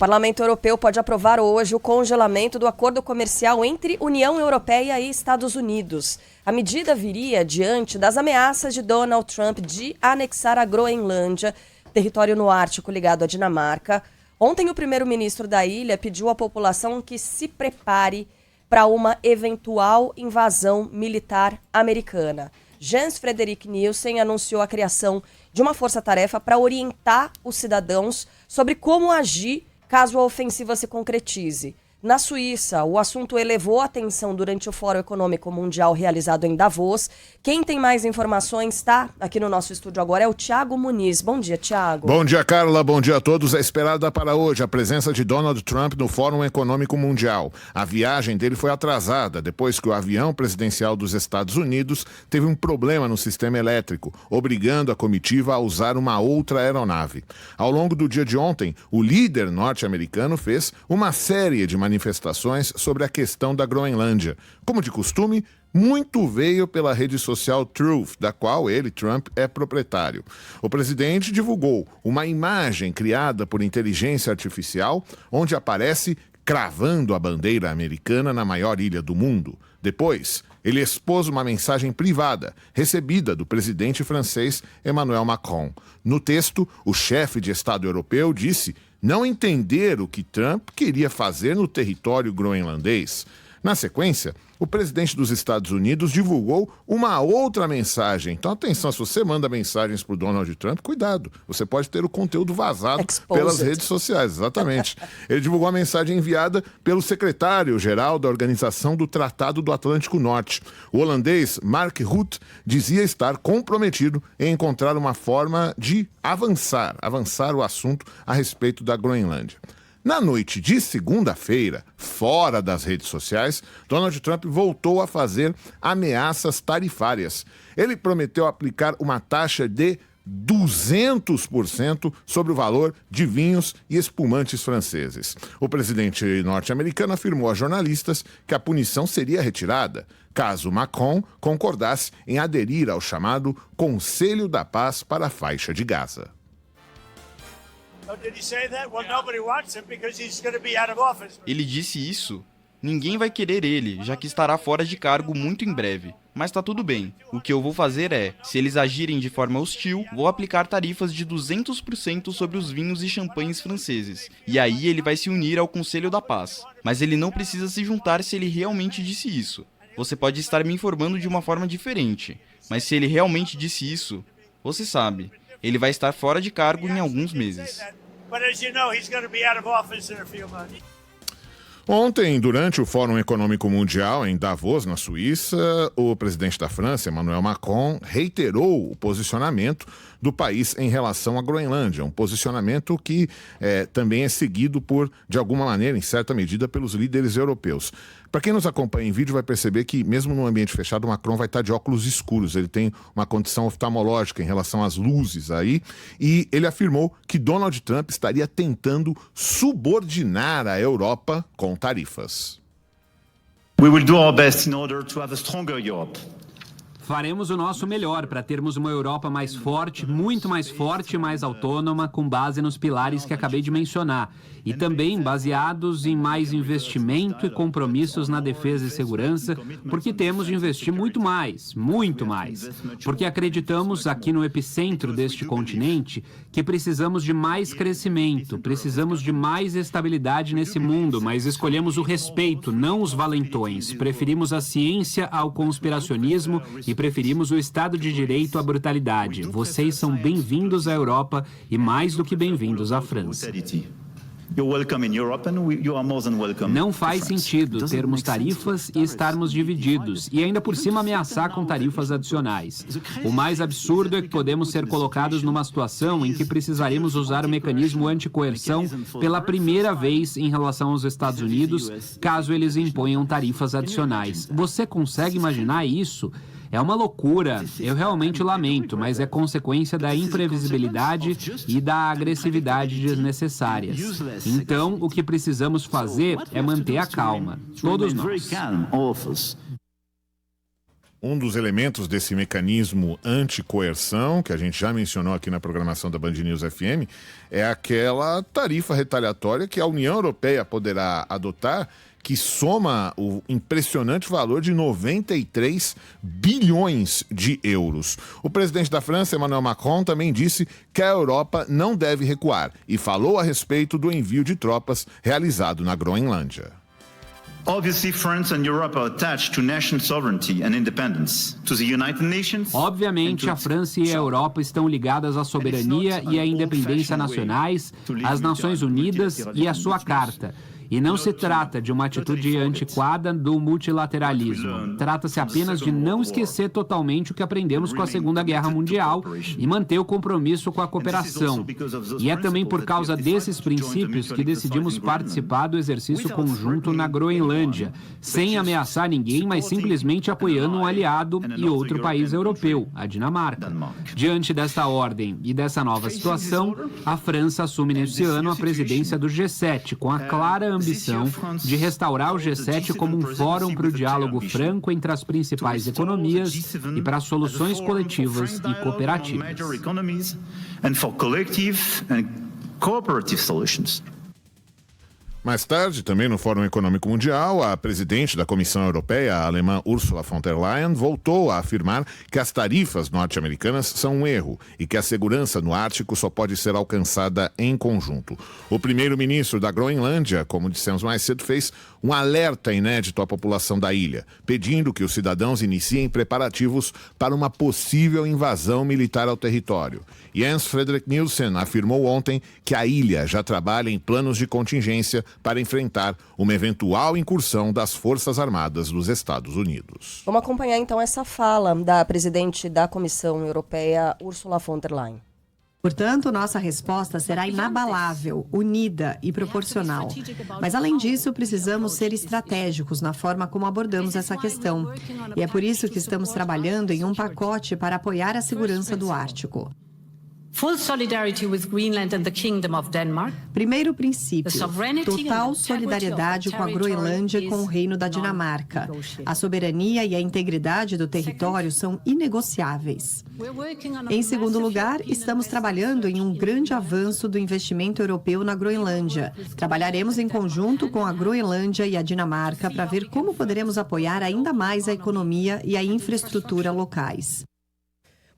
Parlamento Europeu pode aprovar hoje o congelamento do acordo comercial entre União Europeia e Estados Unidos. A medida viria diante das ameaças de Donald Trump de anexar a Groenlândia, território no Ártico ligado à Dinamarca. Ontem, o primeiro-ministro da ilha pediu à população que se prepare para uma eventual invasão militar americana. Jens Frederik Nielsen anunciou a criação de uma força-tarefa para orientar os cidadãos sobre como agir caso a ofensiva se concretize. Na Suíça, o assunto elevou a atenção durante o Fórum Econômico Mundial realizado em Davos. Quem tem mais informações está aqui no nosso estúdio agora é o Thiago Muniz. Bom dia, Thiago. Bom dia, Carla. Bom dia a todos. É esperada para hoje a presença de Donald Trump no Fórum Econômico Mundial. A viagem dele foi atrasada depois que o avião presidencial dos Estados Unidos teve um problema no sistema elétrico, obrigando a comitiva a usar uma outra aeronave. Ao longo do dia de ontem, o líder norte-americano fez uma série de manifestações sobre a questão da Groenlândia. Como de costume, muito veio pela rede social Truth, da qual ele, Trump, é proprietário. O presidente divulgou uma imagem criada por inteligência artificial, onde aparece cravando a bandeira americana na maior ilha do mundo. Depois, ele expôs uma mensagem privada, recebida do presidente francês Emmanuel Macron. No texto, o chefe de Estado europeu disse não entender o que Trump queria fazer no território groenlandês. Na sequência, o presidente dos Estados Unidos divulgou uma outra mensagem. Então, atenção, se você manda mensagens para o Donald Trump, cuidado, você pode ter o conteúdo vazado pelas redes sociais, exatamente. Ele divulgou a mensagem enviada pelo secretário-geral da Organização do Tratado do Atlântico Norte. O holandês Mark Rutte dizia estar comprometido em encontrar uma forma de avançar o assunto a respeito da Groenlândia. Na noite de segunda-feira, fora das redes sociais, Donald Trump voltou a fazer ameaças tarifárias. Ele prometeu aplicar uma taxa de 200% sobre o valor de vinhos e espumantes franceses. O presidente norte-americano afirmou a jornalistas que a punição seria retirada caso Macron concordasse em aderir ao chamado Conselho da Paz para a faixa de Gaza. Ele disse isso? Ninguém vai querer ele, já que estará fora de cargo muito em breve. Mas tá tudo bem. O que eu vou fazer é, se eles agirem de forma hostil, vou aplicar tarifas de 200% sobre os vinhos e champanhes franceses. E aí ele vai se unir ao Conselho da Paz. Mas ele não precisa se juntar se ele realmente disse isso. Você pode estar me informando de uma forma diferente. Mas se ele realmente disse isso, você sabe, ele vai estar fora de cargo em alguns meses. Ontem, durante o Fórum Econômico Mundial em Davos, na Suíça, o presidente da França, Emmanuel Macron, reiterou o posicionamento do país em relação à Groenlândia, um posicionamento que também é seguido de alguma maneira, em certa medida, pelos líderes europeus. Para quem nos acompanha em vídeo vai perceber que, mesmo num ambiente fechado, o Macron vai estar de óculos escuros. Ele tem uma condição oftalmológica em relação às luzes aí. E ele afirmou que Donald Trump estaria tentando subordinar a Europa com tarifas. We will do our best in order to have a stronger Europe. Faremos o nosso melhor para termos uma Europa mais forte, muito mais forte e mais autônoma, com base nos pilares que acabei de mencionar, e também baseados em mais investimento e compromissos na defesa e segurança, porque temos de investir muito mais, porque acreditamos aqui no epicentro deste continente que precisamos de mais crescimento, precisamos de mais estabilidade nesse mundo, mas escolhemos o respeito, não os valentões, preferimos a ciência ao conspiracionismo e preferimos o Estado de Direito à brutalidade. Vocês são bem-vindos à Europa e mais do que bem-vindos à França. Não faz sentido termos tarifas e estarmos divididos, e ainda por cima ameaçar com tarifas adicionais. O mais absurdo é que podemos ser colocados numa situação em que precisaremos usar o mecanismo anticoerção pela primeira vez em relação aos Estados Unidos, caso eles imponham tarifas adicionais. Você consegue imaginar isso? É uma loucura, eu realmente lamento, mas é consequência da imprevisibilidade e da agressividade desnecessárias. Então, o que precisamos fazer é manter a calma, todos nós. Um dos elementos desse mecanismo anticoerção, que a gente já mencionou aqui na programação da Band News FM, é aquela tarifa retaliatória que a União Europeia poderá adotar, que soma o impressionante valor de 93 bilhões de euros. O presidente da França, Emmanuel Macron, também disse que a Europa não deve recuar e falou a respeito do envio de tropas realizado na Groenlândia. Obviously, France and Europe are attached to national sovereignty and independence, to the United Nations. Obviamente, a França e a Europa estão ligadas à soberania e à independência nacionais, às Nações Unidas e à sua Carta. E não se trata de uma atitude antiquada do multilateralismo. Trata-se apenas de não esquecer totalmente o que aprendemos com a Segunda Guerra Mundial e manter o compromisso com a cooperação. E é também por causa desses princípios que decidimos participar do exercício conjunto na Groenlândia, sem ameaçar ninguém, mas simplesmente apoiando um aliado e outro país europeu, a Dinamarca. Diante desta ordem e dessa nova situação, a França assume neste ano a presidência do G7, com a clara ambição de restaurar o G7 como um fórum para o diálogo franco entre as principais economias e para soluções coletivas e cooperativas. Mais tarde, também no Fórum Econômico Mundial, a presidente da Comissão Europeia, a alemã Ursula von der Leyen, voltou a afirmar que as tarifas norte-americanas são um erro e que a segurança no Ártico só pode ser alcançada em conjunto. O primeiro-ministro da Groenlândia, como dissemos mais cedo, fez um alerta inédito à população da ilha, pedindo que os cidadãos iniciem preparativos para uma possível invasão militar ao território. Jens Frederik Nielsen afirmou ontem que a ilha já trabalha em planos de contingência para enfrentar uma eventual incursão das Forças Armadas dos Estados Unidos. Vamos acompanhar então essa fala da presidente da Comissão Europeia, Ursula von der Leyen. Portanto, nossa resposta será inabalável, unida e proporcional. Mas, além disso, precisamos ser estratégicos na forma como abordamos essa questão. E é por isso que estamos trabalhando em um pacote para apoiar a segurança do Ártico. Full solidarity with Greenland and the Kingdom of Denmark. Primeiro princípio, total solidariedade com a Groenlândia e com o Reino da Dinamarca. A soberania e a integridade do território são inegociáveis. Em segundo lugar, estamos trabalhando em um grande avanço do investimento europeu na Groenlândia. Trabalharemos em conjunto com a Groenlândia e a Dinamarca para ver como poderemos apoiar ainda mais a economia e a infraestrutura locais.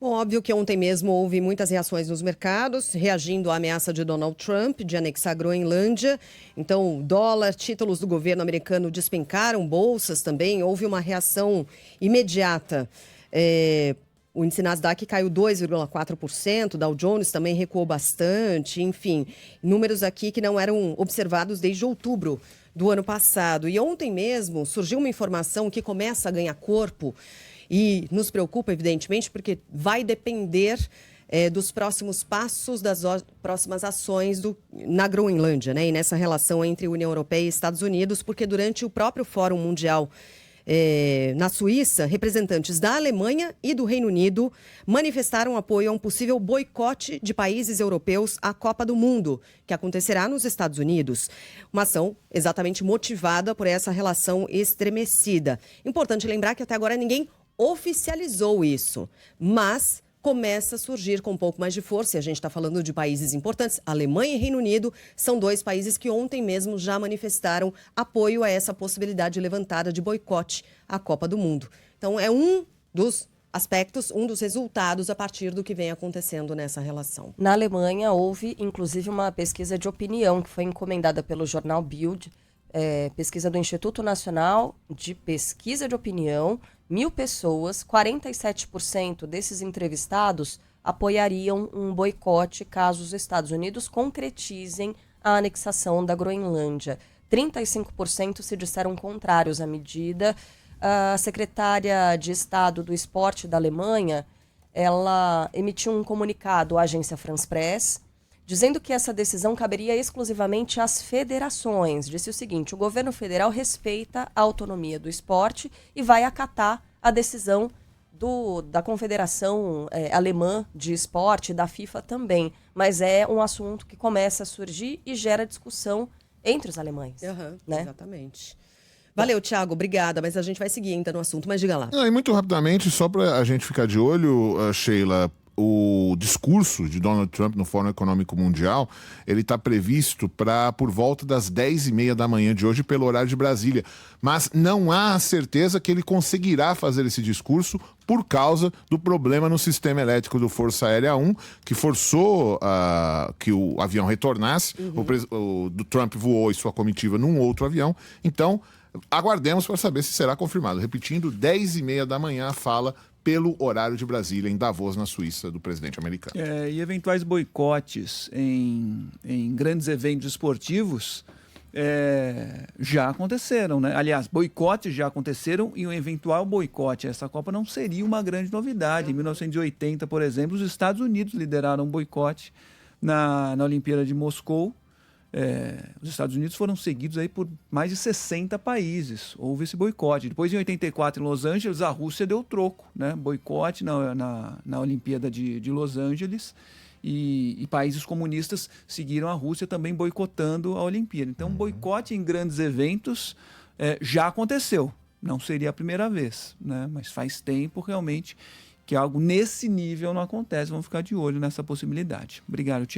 Bom, óbvio que ontem mesmo houve muitas reações nos mercados, reagindo à ameaça de Donald Trump de anexar a Groenlândia. Então, dólar, títulos do governo americano despencaram, bolsas também. Houve uma reação imediata. O índice Nasdaq caiu 2,4%, Dow Jones também recuou bastante. Enfim, números aqui que não eram observados desde outubro do ano passado. E ontem mesmo surgiu uma informação que começa a ganhar corpo, e nos preocupa, evidentemente, porque vai depender dos próximos passos, das próximas ações na Groenlândia, né? E nessa relação entre União Europeia e Estados Unidos, porque durante o próprio Fórum Mundial na Suíça, representantes da Alemanha e do Reino Unido manifestaram apoio a um possível boicote de países europeus à Copa do Mundo, que acontecerá nos Estados Unidos. Uma ação exatamente motivada por essa relação estremecida. Importante lembrar que até agora ninguém oficializou isso, mas começa a surgir com um pouco mais de força, e a gente está falando de países importantes. Alemanha e Reino Unido são dois países que ontem mesmo já manifestaram apoio a essa possibilidade levantada de boicote à Copa do Mundo. Então, é um dos aspectos, um dos resultados a partir do que vem acontecendo nessa relação. Na Alemanha, houve, inclusive, uma pesquisa de opinião que foi encomendada pelo jornal Bild, pesquisa do Instituto Nacional de Pesquisa de Opinião, 1.000 pessoas, 47% desses entrevistados apoiariam um boicote caso os Estados Unidos concretizem a anexação da Groenlândia. 35% se disseram contrários à medida. A secretária de Estado do Esporte da Alemanha, ela emitiu um comunicado à agência France Press, dizendo que essa decisão caberia exclusivamente às federações. Disse o seguinte: o governo federal respeita a autonomia do esporte e vai acatar a decisão da Confederação Alemã de Esporte, da FIFA também. Mas é um assunto que começa a surgir e gera discussão entre os alemães. Uhum, né? Exatamente. Valeu, Thiago, obrigada, mas a gente vai seguir ainda no assunto, mas diga lá. E muito rapidamente, só para a gente ficar de olho, Sheila, o discurso de Donald Trump no Fórum Econômico Mundial, ele está previsto para por volta das 10h30 da manhã de hoje, pelo horário de Brasília. Mas não há certeza que ele conseguirá fazer esse discurso por causa do problema no sistema elétrico do Força Aérea 1, que forçou que o avião retornasse. O Trump voou e sua comitiva num outro avião. Então, aguardemos para saber se será confirmado. Repetindo, 10h30 da manhã a fala pelo horário de Brasília, em Davos, na Suíça, do presidente americano. E eventuais boicotes em grandes eventos esportivos já aconteceram, né? Aliás, boicotes já aconteceram e um eventual boicote a essa Copa não seria uma grande novidade. Em 1980, por exemplo, os Estados Unidos lideraram um boicote na Olimpíada de Moscou. Os Estados Unidos foram seguidos aí por mais de 60 países. Houve esse boicote. Depois, em 84, em Los Angeles, a Rússia deu troco, né? Boicote na Olimpíada de Los Angeles. E países comunistas seguiram a Rússia também boicotando a Olimpíada. Então, boicote em grandes eventos já aconteceu. Não seria a primeira vez, né? Mas faz tempo, realmente, que algo nesse nível não acontece. Vamos ficar de olho nessa possibilidade. Obrigado, Thiago.